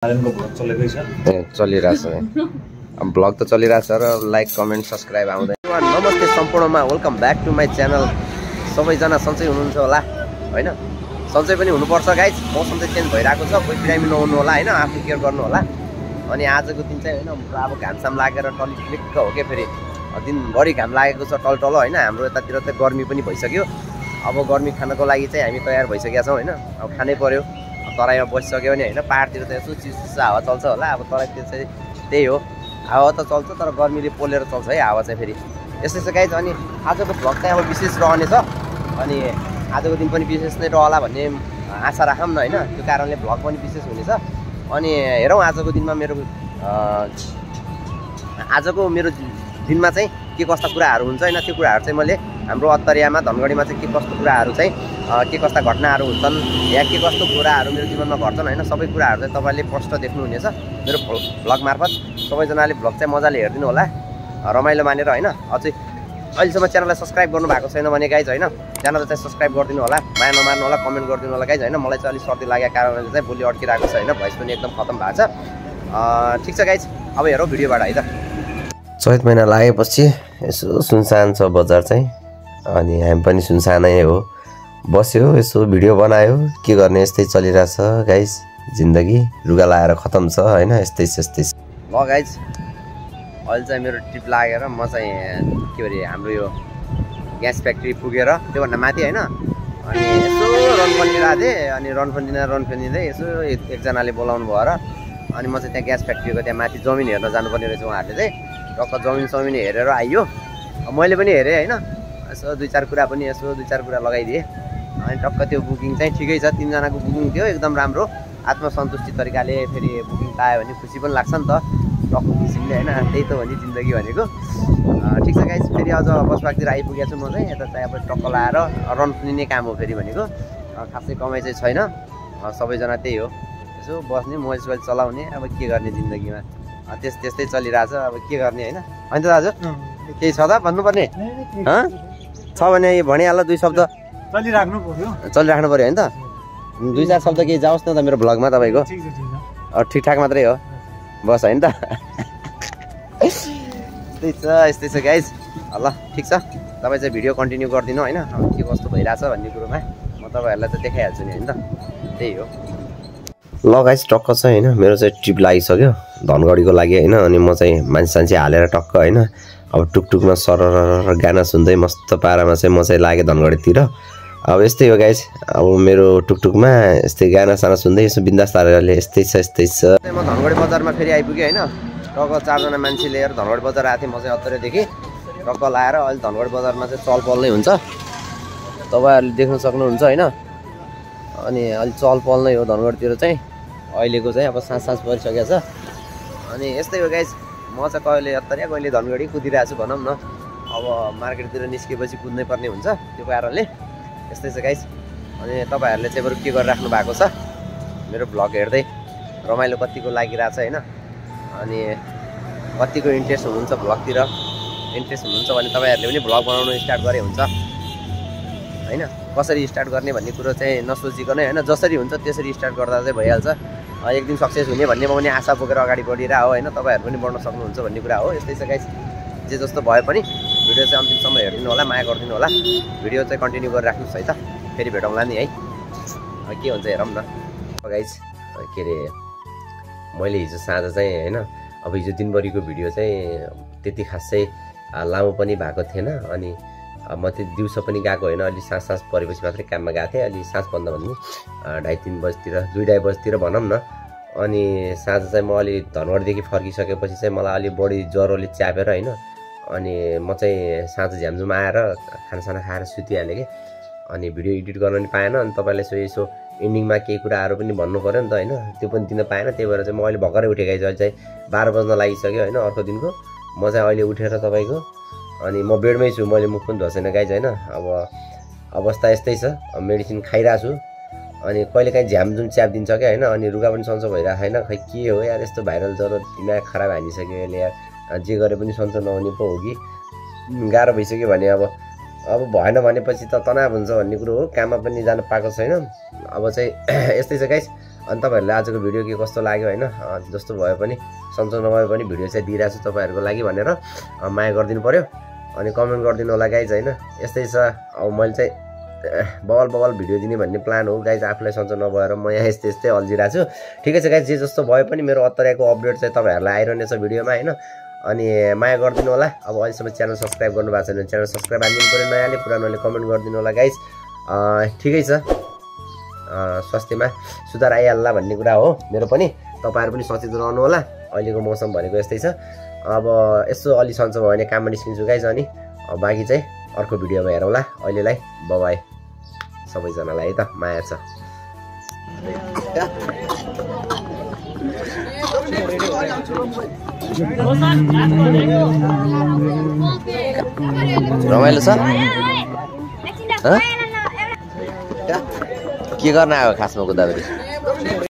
नारायणको भ्लग चलेकै छ चलिरहेछ अब भ्लग त चलिरहेछ र लाइक कमेन्ट सब्स्क्राइब आउँदैन। नमस्ते सम्पूर्णमा welcome back to my channel. सबैजना सन्चै हुनुहुन्छ होला हैन? सन्चै पनि हुनुपर्छ गाइज। मौसम चाहिँ चेन्ज भइरहेको छ, कोही बिरामी नहुनु होला हैन, आफू केयर गर्नु होला। अनि आजको दिन चाहिँ हैन अब घामसाम लागेर टलिक्लिक्क हो के फेरि दिनभरि घाम लागेको छ टलटल हैन। हाम्रो यतातिर चाहिँ गर्मी पनि भइसक्यो। अब गर्मी खानको लागि चाहिँ हामी तयार भइसकेका छौँ हैन। अब खानै पर्यो। तराईमा बसिसक्यो भने हैन, पाहाडतिर त यसो चिसो हावा चल्छ होला। अब तराईतिर चाहिँ त्यही हो, हावा त चल्छ तर गर्मीले पोलेर चल्छ है हावा चाहिँ फेरि। यस्तै छ गाइज। अनि आजको भ्लग चाहिँ अब विशेष रहनेछ। अनि आजको दिन पनि विशेष नै रहला भन्ने आशा राखौँ न हैन। त्यो कारणले भ्लग पनि विशेष हुनेछ। अनि हेरौँ आजको दिनमा आजको मेरो दिनमा चाहिँ के कस्ता कुराहरू हुन्छ हैन। त्यो कुराहरू चाहिँ मैले हाम्रो अत्तरियामा धनगढीमा चाहिँ के कस्तो कुराहरू चाहिँ के कस्ता घटनाहरू हुन्छन् या के कस्तो कुराहरू मेरो जीवनमा घट्छन् हैन, सबै कुराहरू चाहिँ तपाईँले प्रष्ट देख्नुहुनेछ मेरो भ्लग मार्फत। सबैजनाले भ्लग चाहिँ मजाले हेरिदिनु होला, रमाइलो मानेर हैन। अझै अहिलेसम्म च्यानललाई सब्स्क्राइब गर्नु भएको छैन भने गाइज हैन, च्यानललाई चाहिँ सब्स्क्राइब गरिदिनु होला, माया नमार्नु होला, कमेन्ट गरिदिनु होला गाइज हैन। मलाई चाहिँ अलिक सर्दी लागेको कारणले चाहिँ भोलि अड्किरहेको छ हैन, भोइस पनि एकदम खतम भएको छ। ठिक छ गाइज, अब हेरौँ भिडियोबाट है त। चैत महिना लागेपछि यसो सुनसान छ बजार चाहिँ, अनि हामी पनि सुनसानै हो। बस्यो यसो भिडियो बनायो, के गर्ने यस्तै चलिरहेछ गाइज जिन्दगी। रुगा लाएर खतम छ हैन, यस्तै छ। ल गाइज, अहिले चाहिँ मेरो ट्रिप लागेर म चाहिँ के भरे हाम्रो यो ग्यास फ्याक्ट्री पुगेर त्योभन्दा माथि हैन। अनि यसो रन फनिरहेको थिएँ। अनि रन फनिँदै यसो एकजनाले बोलाउनु भयो र अनि म चाहिँ त्यहाँ ग्यास फ्याक्ट्रीको त्यहाँ माथि जमिन हेर्न जानुपर्ने रहेछ। उहाँहरूले चाहिँ टक्क जमिन हेरेर आइयो। मैले पनि हेरेँ हैन, यसो दुई चार कुरा लगाइदिएँ। अनि टक्क त्यो बुकिङ चाहिँ ठिकै छ, 3 जनाको बुकिङ थियो, एकदम राम्रो आत्मसन्तुष्टि तरिकाले फेरि बुकिङ पायो भने खुसी पनि लाग्छ नि त टक्क किसिमले हैन। त्यही त हो नि जिन्दगी भनेको। ठिक छ गाइज, फेरि अझ बसपाकतिर आइपुगेको छु म चाहिँ। यता चाहिँ अब टक्क लाएर रन फुनिने काम हो फेरि भनेको। खासै कमाइ चाहिँ छैन, सबैजना त्यही हो, यसो बस्ने मोबाइल सोबाइल चलाउने। अब के गर्ने जिन्दगीमा त्यस्तै चलिरहेछ, अब के गर्ने हैन। होइन त दाजु, केही छ त भन्नुपर्ने? छ भने भनिहाल, 2 शब्द चलिराख्नु पर्यो हैन त। 2-4 शब्द केही जाओस् न त मेरो भ्लगमा तपाईँको। ठिकठाक मात्रै हो बस हैन त। यस्तै छ गाइज। ल ठिक छ, तपाईँ चाहिँ भिडियो कन्टिन्यू गरिदिनु हैन। के कस्तो भइरहेछ भन्ने कुरोमा म तपाईँहरूलाई त देखाइहाल्छु नि हैन त, त्यही हो। ल गाइज, टक्क छ हैन, मेरो चाहिँ ट्रिप लागिसक्यो धनगढीको लागि हैन। अनि म चाहिँ मान्छे हालेर टक्क हैन, अब टुकटुकमा सरर गाना सुन्दै मस्त पारामा चाहिँ म चाहिँ लागेँ धनगढीतिर। अब यस्तै हो गाइज, अब मेरो टुकटुकमा यस्तै गाना साना सुन्दै यसो बिन्दास पाराले यस्तै छ। म धनगढी बजारमा फेरि आइपुगेँ हैन। टक्क 4 जना मान्छे लिएर धनगढी बजार आएको थिएँ म चाहिँ अत्तरेदेखि। टक्क लाएर अहिले धनगढी बजारमा चाहिँ चलपल नै हुन्छ, तपाईँहरूले देख्न सक्नुहुन्छ हैन। अनि अलि चलपल नै हो धनगढीतिर चाहिँ अहिलेको चाहिँ। अब साँझ परिसकेको छ। अनि यस्तै हो गाइज, म चाहिँ कहिले अत्तरिया कहिले धनगढी कुदिरहेको छु भनौँ न। अब मार्केटतिर निस्केपछि कुद्नै पर्ने हुन्छ, त्यो कारणले यस्तै छ गाइज। अनि तपाईँहरूले चाहिँ बरु के गरिराख्नु भएको छ मेरो भ्लग हेर्दै, रमाइलो कतिको लागिरहेछ हैन। अनि कतिको इन्ट्रेस्ट हुनुहुन्छ भ्लगतिर, इन्ट्रेस्ट हुनुहुन्छ भने तपाईँहरूले पनि भ्लग बनाउनु स्टार्ट गरे हुन्छ हैन। कसरी स्टार्ट गर्ने भन्ने कुरो चाहिँ नसोचिकनै हैन, जसरी हुन्छ त्यसरी स्टार्ट गर्दा चाहिँ भइहाल्छ। एक दिन सक्सेस हुने भन्ने म पनि आशा बोकेर अगाडि बढिरहेको हो हैन। तपाईँहरू पनि बढ्न सक्नुहुन्छ भन्ने कुरा हो। यस्तै छ गाइज, जे जस्तो भए पनि भिडियो चाहिँ अन्तिमसम्म हेरिदिनु होला, माया गरिदिनु होला। भिडियो चाहिँ कन्टिन्यू गरिराख्नुहोस् है त, फेरि भेटौँला नि है। के हुन्छ हेरौँ न गाइज। के अरे मैले हिजो साँझ चाहिँ हैन, अब हिजो दिनभरिको भिडियो चाहिँ त्यति खासै लामो पनि भएको थिएन। अनि म त्यो दिउँसो पनि गएको होइन, अलि साँझ परेपछि मात्रै काममा गएको थिएँ। अलि साँझ भन्दा भन्ने 2:30 बजीतिर 2:30 बजीतिर भनौँ न। अनि साँझ चाहिँ म अलि धनगढीदेखि फर्किसकेपछि चाहिँ मलाई अलि बढी ज्वरोले च्यापेर होइन। अनि म चाहिँ साँझ झ्यामझुम आएर खानासाना खाएर सुतिहालेँ कि। अनि भिडियो एडिट गर्न पनि पाएन। अनि तपाईँलाई यसो एन्डिङमा केही कुराहरू पनि भन्नु पऱ्यो नि त होइन, त्यो पनि दिन पाएन। त्यही भएर चाहिँ म अहिले भर्खरै उठेँ गाइज। अहिले चाहिँ 12 बज्न लागिसक्यो होइन अर्को दिनको। म चाहिँ अहिले उठेर तपाईँको अनि म बेडमै छु, मैले मुख पनि धोएको छैन गाइज होइन। अब अवस्था यस्तै छ, मेडिसिन खाइरहेको छु। अनि कहिलेकाहीँ झ्यामझुम च्यापिदिन्छ क्या होइन। अनि रुगा पनि सन्चो भइरहेको छैन, खै के हो यार, यस्तो भाइरल ज्वरो दिमाग खराब हानिसक्यो यसले यार। जे गरे पनि सन्चो नहुने पो हो कि गाह्रो भइसक्यो भने अब भएन भनेपछि त तनाव हुन्छ भन्ने कुरो हो। काममा पनि जान पाएको छैन। अब चाहिँ यस्तै छ गाइज। अनि तपाईँहरूले आजको भिडियो के कस्तो लाग्यो होइन, जस्तो भए पनि सन्चो नभए पनि भिडियो चाहिँ दिइरहेको छु तपाईँहरूको लागि भनेर माया गरिदिनु पऱ्यो। अनि कमेन्ट गरिदिनु होला गाइज होइन। यस्तै छ, अब मैले चाहिँ बबल भिडियो दिने भन्ने प्लान हो गाइज, आफूलाई सन्चो नभएर म यहाँ यस्तै अल्झिरहेको छु। ठिकै छ गाइज, जे जस्तो भए पनि मेरो अत्तरको अपडेट चाहिँ तपाईँहरूलाई आइरहनेछ भिडियोमा होइन। अनि माया गरिदिनु होला। अब अहिलेसम्म च्यानल सब्सक्राइब गर्नुभएको छैन भने च्यानल सब्सक्राइब हानिदिनु पऱ्यो, नयाँले पुरानोले कमेन्ट गरिदिनु होला गाइज। ठिकै छ, स्वास्थ्यमा सुधार आइहाल्ला भन्ने कुरा हो मेरो पनि। तपाईँहरू पनि सचेत रहनु होला। अहिलेको मौसम भनेको यस्तै छ। अब यसो अलि सन्चो भयो भने काममा निस्किन्छु गाइज। अनि बाँकी चाहिँ अर्को भिडियोमा हेरौँला। अहिलेलाई बाइ सबैजनालाई है त, माया छ। रमाइलो छ। के गर्न आयो खासमा गोदावरी?